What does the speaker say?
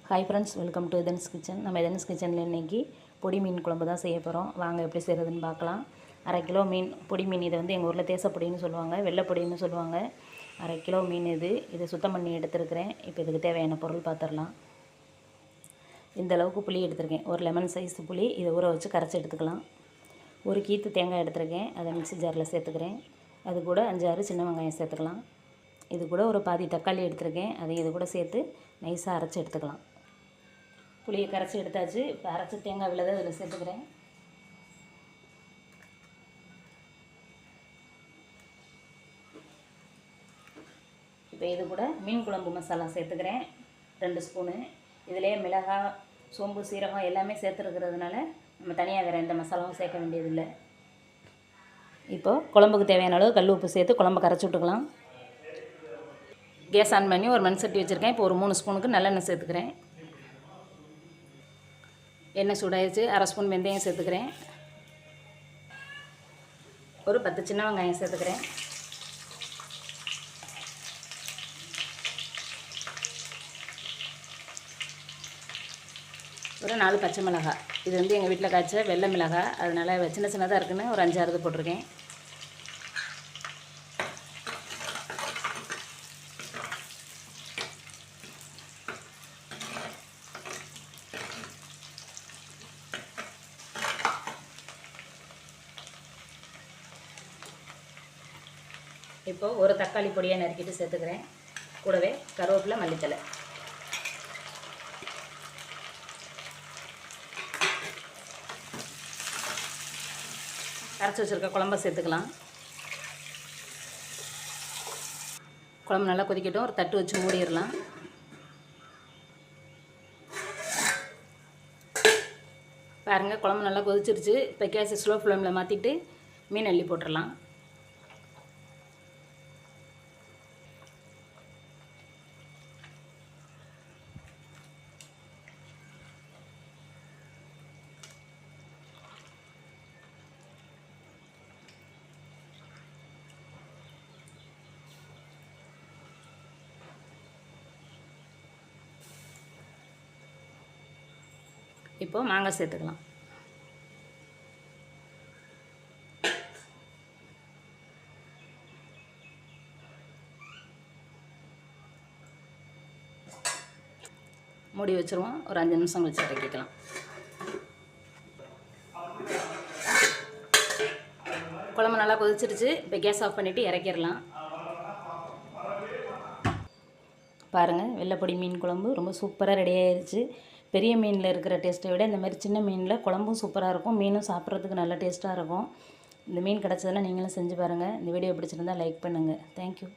Hi friends, welcome to Athens kitchen. நம்ம Athens கிச்சனில் இன்றைக்கி பொடி மீன் குழம்பு தான் செய்ய போகிறோம். வாங்க எப்படி செய்கிறதுன்னு பார்க்கலாம். 1/2 கிலோ மீன், பொடி மீன். இதை வந்து எங்கள் ஊரில் தேசப்பொடின்னு சொல்லுவாங்க, வெள்ளைப்பொடின்னு சொல்லுவாங்க. 1/2 கிலோ மீன் இதை சுத்தம் பண்ணி எடுத்துருக்கிறேன். இப்போ இதுக்கு தேவையான பொருள் பார்த்துடலாம். இந்த அளவுக்கு புளி எடுத்துருக்கேன், ஒரு லெமன் சைஸ் புளி. இதை ஊற வச்சு கரைச்சி எடுத்துக்கலாம். ஒரு கீத்து தேங்காய் எடுத்துருக்கேன், அதை மிக்ஸி ஜாரில் சேர்த்துக்கிறேன். அது கூட 5-6 சின்ன வெங்காயம் சேர்த்துக்கலாம். இது கூட ஒரு பாதி தக்காளி எடுத்துருக்கேன், அதை இது கூட சேர்த்து நைஸாக அரைச்சி எடுத்துக்கலாம். புளியை கரைச்சி எடுத்தாச்சு. இப்போ அரைச்சி தேங்காய் விழுதை இதில் சேர்த்துக்கிறேன். இப்போ இது கூட மீன் குழம்பு மசாலா சேர்த்துக்கிறேன், 2 ஸ்பூனு. இதிலே மிளகாய், சோம்பு, சீரகம் எல்லாமே சேர்த்துருக்கிறதுனால நம்ம தனியாக வேறு எந்த மசாலாவும் சேர்க்க வேண்டியதில்லை. இப்போது குழம்புக்கு தேவையான அளவு கல் உப்பு சேர்த்து குழம்பு கரைச்சி விட்டுக்கலாம். கேஸ் ஆன் பண்ணி ஒரு மண் சட்டி வச்சுருக்கேன். இப்போ ஒரு 3 ஸ்பூனுக்கு நல்லெண்ணெய் சேர்த்துக்கிறேன். எண்ணெய் சூடாயிடுச்சு. 1/2 ஸ்பூன் வெந்தயம் சேர்த்துக்கிறேன். ஒரு 10 சின்ன வெங்காயம் சேர்த்துக்கிறேன். ஒரு 4 பச்சை மிளகாய். இது வந்து எங்கள் வீட்டில் காய்ச்ச வெள்ளை மிளகாய், அதனால் சின்ன சின்னதாக இருக்குன்னு ஒரு 5-6 போட்டிருக்கேன். இப்போது ஒரு தக்காளி பொடியாக நறுக்கிட்டு சேர்த்துக்கிறேன். கூடவே கருவேப்பிலை, மல்லித்தலை. கரைச்சி வச்சுருக்க குழம்ப சேர்த்துக்கலாம். குழம்பு நல்லா கொதிக்கட்டும். ஒரு தட்டு வச்சு மூடிடலாம். பாருங்கள், குழம்பு நல்லா கொதிச்சிருச்சு. இப்போ கேஸ் ஸ்லோ ஃப்ளேமில் மாற்றிட்டு மீன் அள்ளி போட்டுடலாம். இப்போது மாங்காய் சேர்த்துக்கலாம். மூடி வச்சுருவோம். ஒரு 5 நிமிஷம் வச்சு இறக்கிக்கலாம். குழம்பு நல்லா கொதிச்சிருச்சு. இப்போ கேஸ் ஆஃப் பண்ணிவிட்டு இறக்கிடலாம். பாருங்கள், வெள்ளைப்பொடி மீன் குழம்பு ரொம்ப சூப்பராக ரெடி ஆயிடுச்சு. பெரிய மீனில் இருக்கிற டேஸ்ட்டை விட இந்த மாதிரி சின்ன மீனில் குழம்பும் சூப்பராக இருக்கும், மீனும் சாப்பிட்றதுக்கு நல்ல டேஸ்ட்டாக இருக்கும். இந்த மீன் கிடச்சதுன்னா நீங்களும் செஞ்சு பாருங்கள். இந்த வீடியோ பிடிச்சிருந்தால் லைக் பண்ணுங்கள். தேங்க்யூ.